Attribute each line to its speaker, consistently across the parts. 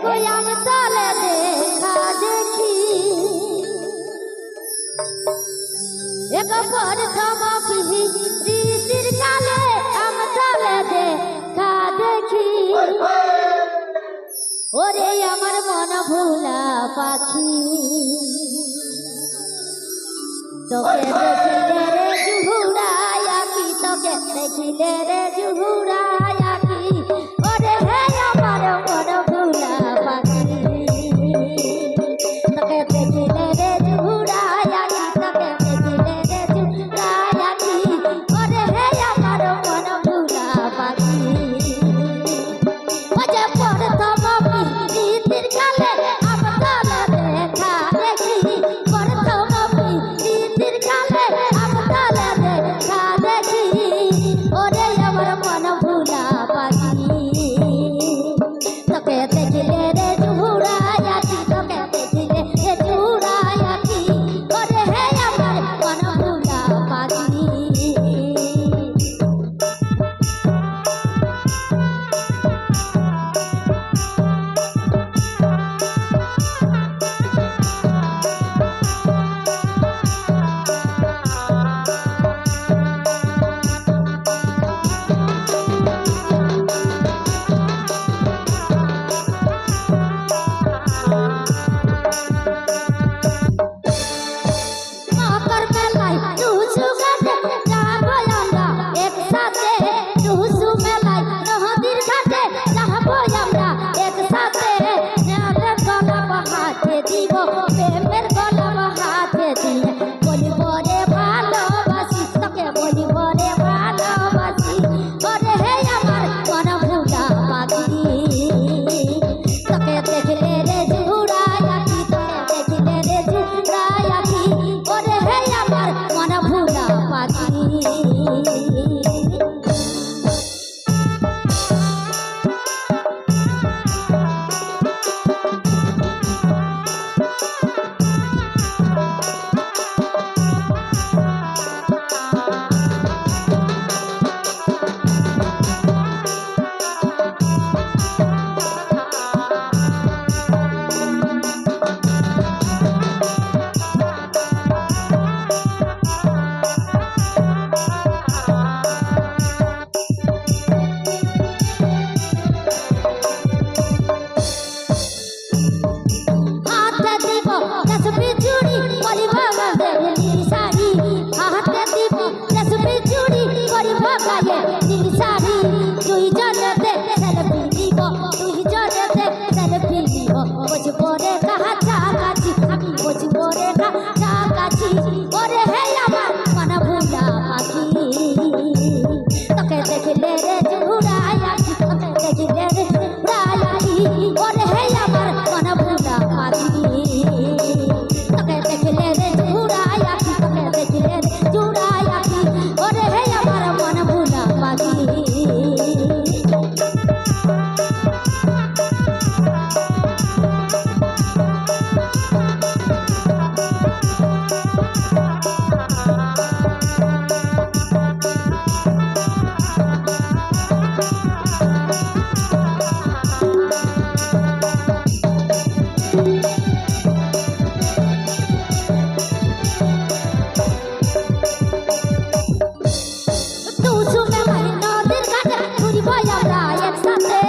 Speaker 1: Guam তলে দেখা দেখি এক প্রথম প্রীতির কালে আম তলে দেখা দেখি ওরে আমার মন ভোলা পাখি তোকে দেখিলে রে জুহুরাই আঁকি তোকে দেখিলে রে জুহুরাই আঁকি ওরে হে আমার মন ভোলা পাখি তোকে দেখিলে রে জুহুরাই আঁকি তোকে দেখিলে রে জুহুরাই আঁকি ওরে হে আমার মন ভোলা পাখি ওরে প্রথম প্রীতির কালে আম তলে দেখা দেখি প্রথম প্রীতির কালে আম তলে দেখা দেখি ওরে আমার মন ভোলা পাখি তোকে দেখিলে রে জুহুরাই আঁকি তোকে দেখিলে রে জুহুরাই আঁকি ওরে হে আমার মন ভোলা পাখি মকর মেলায় টুসু ঘাটে যাবো আমরা একসাথে টুসু মেলায় নদীর ঘাটে যাবো আমরা একসাথে নেলের গলাপ হাতে দিব প্রেমের গলাপ হাতে দিয়ে বলিব রে ভালোবাসি তোকে বলিব রে ভালোবাসি ওরে হে আমার মন ভোলা পাখি তোকে দেখলে রে জুহুরাই আঁকি তোকে দেখলে রে জুহুরাই আঁকি ওরে হে আমার মন ভোলা পাখি হাতে দিব রেশমি চুড়ি পরিব গায়ে নীল শাড়ি হাতে দিব রেশমি চুড়ি পরিব গায়ে নীল শাড়ি দুইজনেতে সেলফি নিব দুইজনেতে সেলফি নিব বসবো রে কাছাকাছি আমি বসবো রে কাছাকাছি ওরে হে আমার মন ভোলা পাখি তোকে দেখলে রে জুহুরাই আঁকি তোকে দেখলে রে জুহুরাই আঁকি ওরে হে আমার মন ভোলা পাখি তোকে দেখলে রে জুহুরাই আঁকি তোকে দেখলে রে জুহুরাই আঁকি ওরে হে আমার মন ভোলা পাখি টুসু মেলায় নদীর ঘাটে ঘুরিব আমরা একসাথে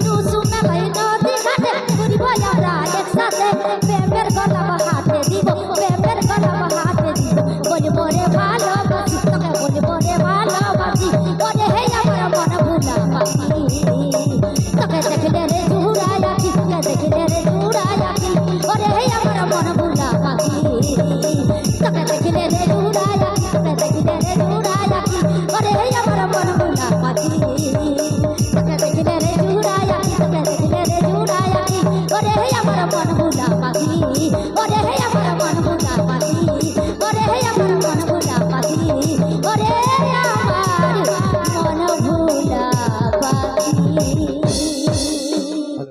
Speaker 1: টুসু মেলায় নদীর ঘাটে ঘুরিব আমরা একসাথে প্রেমের গলাপ হাতে দিব প্রেমের গলাপ হাতে দিব বলিব রে ভালোবাসি তোকে বলিব রে ভালোবাসি ওরে হে আমার মন ভোলা পাখি তোকে দেখলে রে জুহুরাই আঁকি তোকে দেখলে রে জুহুরাই আঁকি ওরে হে আমার মন ভোলা পাখি তোকে দেখলে রে জুহুরাই আঁকি তোকে দেখলে রে জুহুরাই আঁকি ওরে হে আমার মন ভোলা পাখি তোকে দেখলে রে জুহুরাই আঁকি তোকে দেখলে রে জুহুরাই আঁকি ওরে হে আমার মন